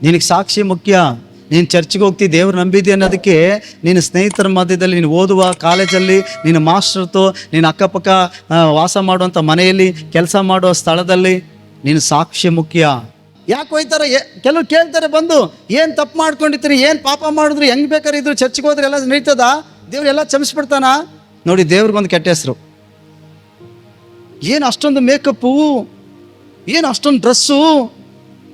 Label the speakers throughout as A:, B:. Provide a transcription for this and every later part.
A: ನಿನಗೆ ಸಾಕ್ಷಿ ಮುಖ್ಯ. ನೀನು ಚರ್ಚ್ಗೆ ಹೋಗ್ತಿ, ದೇವ್ರು ನಂಬಿದ್ದಿ ಅನ್ನೋದಕ್ಕೆ ನೀನು ಸ್ನೇಹಿತರ ಮಧ್ಯದಲ್ಲಿ, ನೀನು ಓದುವ ಕಾಲೇಜಲ್ಲಿ, ನೀನು ಮಾಸ್ಟರ್ತು, ನೀನು ಅಕ್ಕಪಕ್ಕ ವಾಸ ಮಾಡುವಂಥ ಮನೆಯಲ್ಲಿ, ಕೆಲಸ ಮಾಡುವ ಸ್ಥಳದಲ್ಲಿ ನೀನು ಸಾಕ್ಷಿ ಮುಖ್ಯ. ಯಾಕೆ ಹೋಯ್ತಾರೆ? ಕೆಲವ್ರು ಕೇಳ್ತಾರೆ ಬಂದು, ಏನು ತಪ್ಪು ಮಾಡ್ಕೊಂಡಿರ್ತೀರಿ, ಏನು ಪಾಪ ಮಾಡಿದ್ರು, ಹೆಂಗೆ ಬೇಕಾದ್ರೆ ಇದ್ರು, ಚರ್ಚ್ಗೆ ಹೋದ್ರೆ ಎಲ್ಲ ನಡೀತದ, ದೇವ್ರು ಎಲ್ಲ ಕ್ಷಮಿಸ್ಬಿಡ್ತಾನ? ನೋಡಿ, ದೇವ್ರಿಗೊಂದು ಕೆಟ್ಟ ಹೆಸರು. ಏನು ಅಷ್ಟೊಂದು ಮೇಕಪ್ಪು, ಏನು ಅಷ್ಟೊಂದು ಡ್ರೆಸ್ಸು,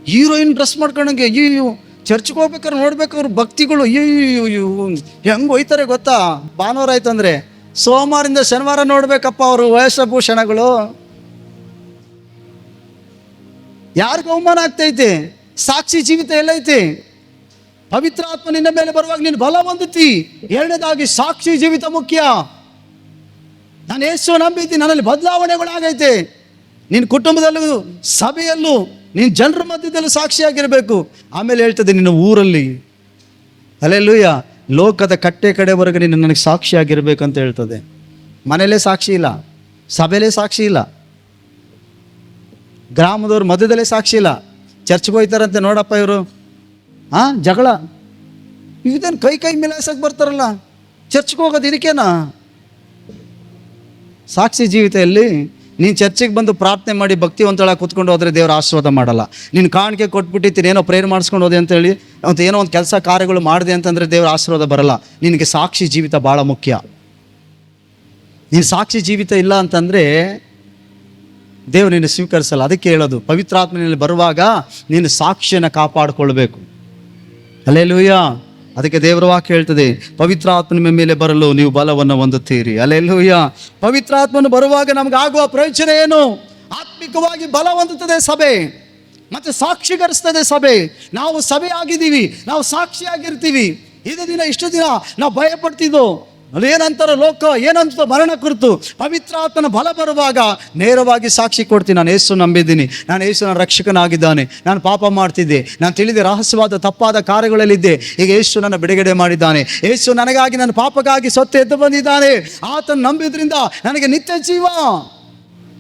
A: ಹೀರೋಯಿನ್ ಡ್ರೆಸ್ ಮಾಡ್ಕೊಂಡಂಗೆ. ಅಯ್ಯೋ, ಚರ್ಚ್ಗೆ ಹೋಗ್ಬೇಕಾದ್ರೆ ನೋಡ್ಬೇಕಾದ್ರೆ ಭಕ್ತಿಗಳು ಅಯ್ಯೋ ಹೆಂಗೆ ಹೋಯ್ತಾರೆ ಗೊತ್ತಾ? ಭಾನುವಾರ ಆಯ್ತು ಅಂದರೆ ಸೋಮವಾರದಿಂದ ಶನಿವಾರ ನೋಡ್ಬೇಕಪ್ಪ ಅವರು ವೇಷಭೂಷಣಗಳು. ಯಾರಿಗೂ ಅವಮಾನ ಆಗ್ತೈತೆ? ಸಾಕ್ಷಿ ಜೀವಿತ ಎಲ್ಲೈತೆ? ಪವಿತ್ರ ಆತ್ಮ ನಿನ್ನ ಮೇಲೆ ಬರುವಾಗ ನೀನು ಬಲ ಹೊಂದುತ್ತಿ. ಎರಡನೇದಾಗಿ ಸಾಕ್ಷಿ ಜೀವಿತ ಮುಖ್ಯ. ನಾನು ಯೇಸು ನಂಬಿದ್ದೀನಿ, ನನ್ನಲ್ಲಿ ಬದಲಾವಣೆಗಳಾಗೈತೆ. ನಿನ್ನ ಕುಟುಂಬದಲ್ಲೂ, ಸಭೆಯಲ್ಲೂ, ನೀನು ಜನರ ಮಧ್ಯದಲ್ಲೂ ಸಾಕ್ಷಿಯಾಗಿರಬೇಕು. ಆಮೇಲೆ ಹೇಳ್ತದೆ ನಿನ್ನ ಊರಲ್ಲಿ, ಹಲ್ಲೆಲೂಯ, ಲೋಕದ ಕಟ್ಟೆ ಕಡೆವರೆಗೆ ನೀನು ನನಗೆ ಸಾಕ್ಷಿಯಾಗಿರ್ಬೇಕಂತ ಹೇಳ್ತದೆ. ಮನೆಯಲ್ಲೇ ಸಾಕ್ಷಿ ಇಲ್ಲ, ಸಭೆಯಲ್ಲೇ ಸಾಕ್ಷಿ ಇಲ್ಲ, ಗ್ರಾಮದವ್ರ ಮಧ್ಯದಲ್ಲೇ ಸಾಕ್ಷಿ ಇಲ್ಲ. ಚರ್ಚ್ಗೆ ಹೋಗ್ತಾರಂತೆ, ನೋಡಪ್ಪ ಇವರು ಜಗಳ, ಇದೇನು ಕೈ ಮಿಲಾಯಿಸಕ್ಕೆ ಬರ್ತಾರಲ್ಲ, ಚರ್ಚ್ಗೆ ಹೋಗೋದು ಇದಕ್ಕೇನಾ? ಸಾಕ್ಷಿ ಜೀವಿತೆಯಲ್ಲಿ ನೀನು ಚರ್ಚಿಗೆ ಬಂದು ಪ್ರಾರ್ಥನೆ ಮಾಡಿ ಭಕ್ತಿವಂತಳ ಕೂತ್ಕೊಂಡು ಹೋದರೆ ದೇವರ ಆಶೀರ್ವಾದ ಮಾಡಲ್ಲ. ನೀನು ಕಾಣಿಕೆ ಕೊಟ್ಬಿಟ್ಟಿರ್ತೀನಿ, ಏನೋ ಪ್ರೇಯರ್ ಮಾಡಿಸ್ಕೊಂಡು ಹೋದೆ ಅಂತೇಳಿ, ಅಂತ ಏನೋ ಒಂದು ಕೆಲಸ ಕಾರ್ಯಗಳು ಮಾಡಿದೆ ಅಂತಂದರೆ ದೇವರ ಆಶೀರ್ವಾದ ಬರಲ್ಲ. ನಿನಗೆ ಸಾಕ್ಷಿ ಜೀವಿತ ಭಾಳ ಮುಖ್ಯ. ನೀನು ಸಾಕ್ಷಿ ಜೀವಿತ ಇಲ್ಲ ಅಂತಂದರೆ ದೇವರು ನಿನ್ನ ಸ್ವೀಕರಿಸಲ್ಲ. ಅದಕ್ಕೆ ಹೇಳೋದು, ಪವಿತ್ರಾತ್ಮನಲ್ಲಿ ಬರುವಾಗ ನೀನು ಸಾಕ್ಷಿಯನ್ನು ಕಾಪಾಡಿಕೊಳ್ಬೇಕು. ಹಲ್ಲೆಲೂಯ. ಅದಕ್ಕೆ ದೇವರ ವಾಕ್ಯ ಹೇಳ್ತದೆ, ಪವಿತ್ರಾತ್ಮನ ಮೇಲೆ ಬರಲು ನೀವು ಬಲವನ್ನು ಹೊಂದುತ್ತೀರಿ. ಹಲ್ಲೆಲೂಯ. ಪವಿತ್ರಾತ್ಮನು ಬರುವಾಗ ನಮಗಾಗುವ ಪ್ರಯೋಜನ ಏನು? ಆತ್ಮಿಕವಾಗಿ ಬಲ ಹೊಂದುತ್ತದೆ ಸಭೆ, ಮತ್ತು ಸಾಕ್ಷಿಗರಿಸ್ತದೆ ಸಭೆ. ನಾವು ಸಭೆ ಆಗಿದ್ದೀವಿ, ನಾವು ಸಾಕ್ಷಿಯಾಗಿರ್ತೀವಿ. ಇಷ್ಟು ದಿನ ನಾವು ಭಯ ಪಡ್ತಿದ್ದೋ, ಅದೇನಂತಾರೋ ಲೋಕ, ಏನಂತ ಮರಣ ಕುರಿತು. ಪವಿತ್ರಾತ್ಮನ ಬಲ ಬರುವಾಗ ನೇರವಾಗಿ ಸಾಕ್ಷಿ ಕೊಡ್ತೀನಿ, ನಾನು ಯೇಸು ನಂಬಿದ್ದೀನಿ, ನಾನು ಯೇಸುನ ರಕ್ಷಕನಾಗಿದ್ದಾನೆ, ನಾನು ಪಾಪ ಮಾಡ್ತಿದ್ದೆ, ನಾನು ತಿಳಿದ ರಹಸ್ಯವಾದ ತಪ್ಪಾದ ಕಾರ್ಯಗಳಲ್ಲಿದ್ದೆ, ಈಗ ಯೇಸು ನನ್ನ ಬಿಡುಗಡೆ ಮಾಡಿದ್ದಾನೆ, ಯೇಸು ನನಗಾಗಿ, ನನ್ನ ಪಾಪಕ್ಕಾಗಿ ಸತ್ತು ಎದ್ದು ಬಂದಿದ್ದಾನೆ, ಆತನ ನಂಬಿದ್ರಿಂದ ನನಗೆ ನಿತ್ಯ ಜೀವ.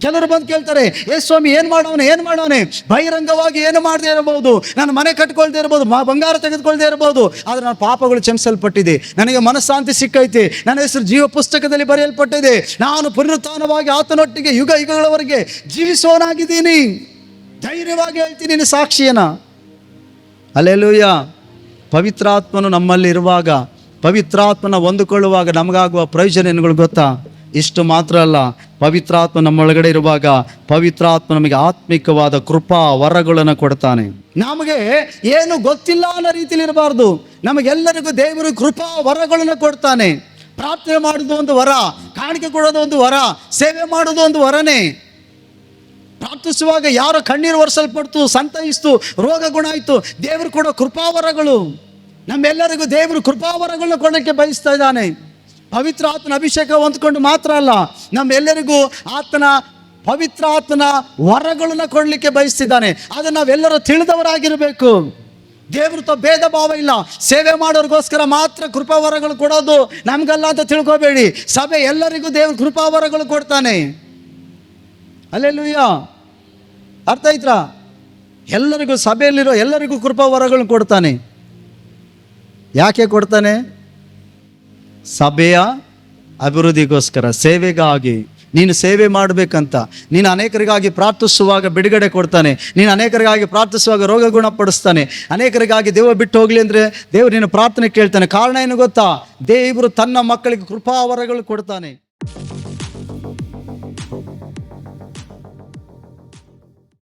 A: ಕೆಲವರು ಬಂದು ಕೇಳ್ತಾರೆ, ಸ್ವಾಮಿ ಏನು ಮಾಡೋನೆ? ಬಹಿರಂಗವಾಗಿ ಏನು ಮಾಡದೇ ಇರಬಹುದು, ನಾನು ಮನೆ ಕಟ್ಕೊಳ್ದೇ ಇರ್ಬೋದು, ಬಂಗಾರ ತೆಗೆದುಕೊಳ್ದೇ ಇರ್ಬೋದು, ಆದರೆ ನನ್ನ ಪಾಪಗಳು ಕ್ಷಮಿಸಲ್ಪಟ್ಟಿದೆ, ನನಗೆ ಮನಃಶಾಂತಿ ಸಿಕ್ಕೈತೆ, ನನ್ನ ಹೆಸರು ಜೀವ ಪುಸ್ತಕದಲ್ಲಿ ಬರೆಯಲ್ಪಟ್ಟಿದೆ, ನಾನು ಪುನರುತ್ಥಾನವಾಗಿ ಆತನೊಟ್ಟಿಗೆ ಯುಗ ಯುಗಗಳವರೆಗೆ ಜೀವಿಸೋನಾಗಿದ್ದೀನಿ. ಧೈರ್ಯವಾಗಿ ಹೇಳ್ತೀನಿ ನಿನ್ನ ಸಾಕ್ಷಿಯನ್ನ. ಹಲ್ಲೆಲೂಯ. ಪವಿತ್ರಾತ್ಮನು ನಮ್ಮಲ್ಲಿ ಇರುವಾಗ, ಪವಿತ್ರಾತ್ಮನ ಹೊಂದಿಕೊಳ್ಳುವಾಗ ನಮಗಾಗುವ ಪ್ರಯೋಜನ ಏನುಗಳು ಗೊತ್ತಾ? ಇಷ್ಟು ಮಾತ್ರ ಅಲ್ಲ, ಪವಿತ್ರಾತ್ಮ ನಮ್ಮೊಳಗಡೆ ಇರುವಾಗ ಪವಿತ್ರಾತ್ಮ ನಮಗೆ ಆತ್ಮಿಕವಾದ ಕೃಪಾ ವರಗಳನ್ನು ಕೊಡ್ತಾನೆ. ನಮಗೆ ಏನು ಗೊತ್ತಿಲ್ಲ ಅನ್ನೋ ರೀತಿಯಲ್ಲಿ ಇರಬಾರ್ದು. ನಮಗೆಲ್ಲರಿಗೂ ದೇವರು ಕೃಪಾ ವರಗಳನ್ನು ಕೊಡ್ತಾನೆ. ಪ್ರಾರ್ಥನೆ ಮಾಡೋದು ಒಂದು ವರ, ಕಾಣಿಕೆ ಕೊಡೋದು ಒಂದು ವರ, ಸೇವೆ ಮಾಡೋದು ಒಂದು ವರನೇ. ಪ್ರಾರ್ಥಿಸುವಾಗ ಯಾರೋ ಕಣ್ಣೀರು ಒರೆಸಲ್ಪಡ್ತು, ಸಂತೈಸ್ತು, ರೋಗ ಗುಣ ಆಯಿತು, ದೇವರು ಕೊಡೋ ಕೃಪಾವರಗಳು. ನಮ್ಮೆಲ್ಲರಿಗೂ ದೇವರು ಕೃಪಾವರಗಳನ್ನ ಕೊಡೋಕ್ಕೆ ಬಯಸ್ತಾ ಇದ್ದಾನೆ. ಪವಿತ್ರ ಆತ್ಮನ ಅಭಿಷೇಕ ಹೊಂದ್ಕೊಂಡು ಮಾತ್ರ ಅಲ್ಲ, ನಮ್ಮೆಲ್ಲರಿಗೂ ಆತನ ಪವಿತ್ರ ಆತ್ಮನ ವರಗಳನ್ನು ಕೊಡಲಿಕ್ಕೆ ಬಯಸ್ತಿದ್ದಾನೆ. ಅದನ್ನು ನಾವೆಲ್ಲರೂ ತಿಳಿದವರಾಗಿರಬೇಕು. ದೇವ್ರ ಭೇದ ಭಾವ ಇಲ್ಲ. ಸೇವೆ ಮಾಡೋರಿಗೋಸ್ಕರ ಮಾತ್ರ ಕೃಪಾವರಗಳು ಕೊಡೋದು ನಮಗಲ್ಲ ಅಂತ ತಿಳ್ಕೊಬೇಡಿ. ಸಭೆ ಎಲ್ಲರಿಗೂ ದೇವ್ರ ಕೃಪಾವರಗಳು ಕೊಡ್ತಾನೆ. ಹಲ್ಲೆಲೂಯ. ಅರ್ಥ ಆಯ್ತಾ? ಎಲ್ಲರಿಗೂ, ಸಭೆಯಲ್ಲಿರೋ ಎಲ್ಲರಿಗೂ ಕೃಪಾವರಗಳನ್ನು ಕೊಡ್ತಾನೆ. ಯಾಕೆ ಕೊಡ್ತಾನೆ? ಸಭೆಯ ಅಭಿವೃದ್ಧಿಗೋಸ್ಕರ, ಸೇವೆಗಾಗಿ. ನೀನು ಸೇವೆ ಮಾಡಬೇಕಂತ. ನೀನು ಅನೇಕರಿಗಾಗಿ ಪ್ರಾರ್ಥಿಸುವಾಗ ಬಿಡುಗಡೆ ಕೊಡ್ತಾನೆ. ನೀನು ಅನೇಕರಿಗಾಗಿ ಪ್ರಾರ್ಥಿಸುವಾಗ ರೋಗ ಗುಣಪಡಿಸ್ತಾನೆ. ಅನೇಕರಿಗಾಗಿ ದೇವ ಬಿಟ್ಟು ಹೋಗಲಿ ಅಂದರೆ ದೇವರು ನಿನ್ನ ಪ್ರಾರ್ಥನೆ ಕೇಳ್ತಾನೆ. ಕಾರಣ ಏನು ಗೊತ್ತಾ? ದೇವರು ತನ್ನ ಮಕ್ಕಳಿಗೆ ಕೃಪಾವರಗಳು ಕೊಡ್ತಾನೆ.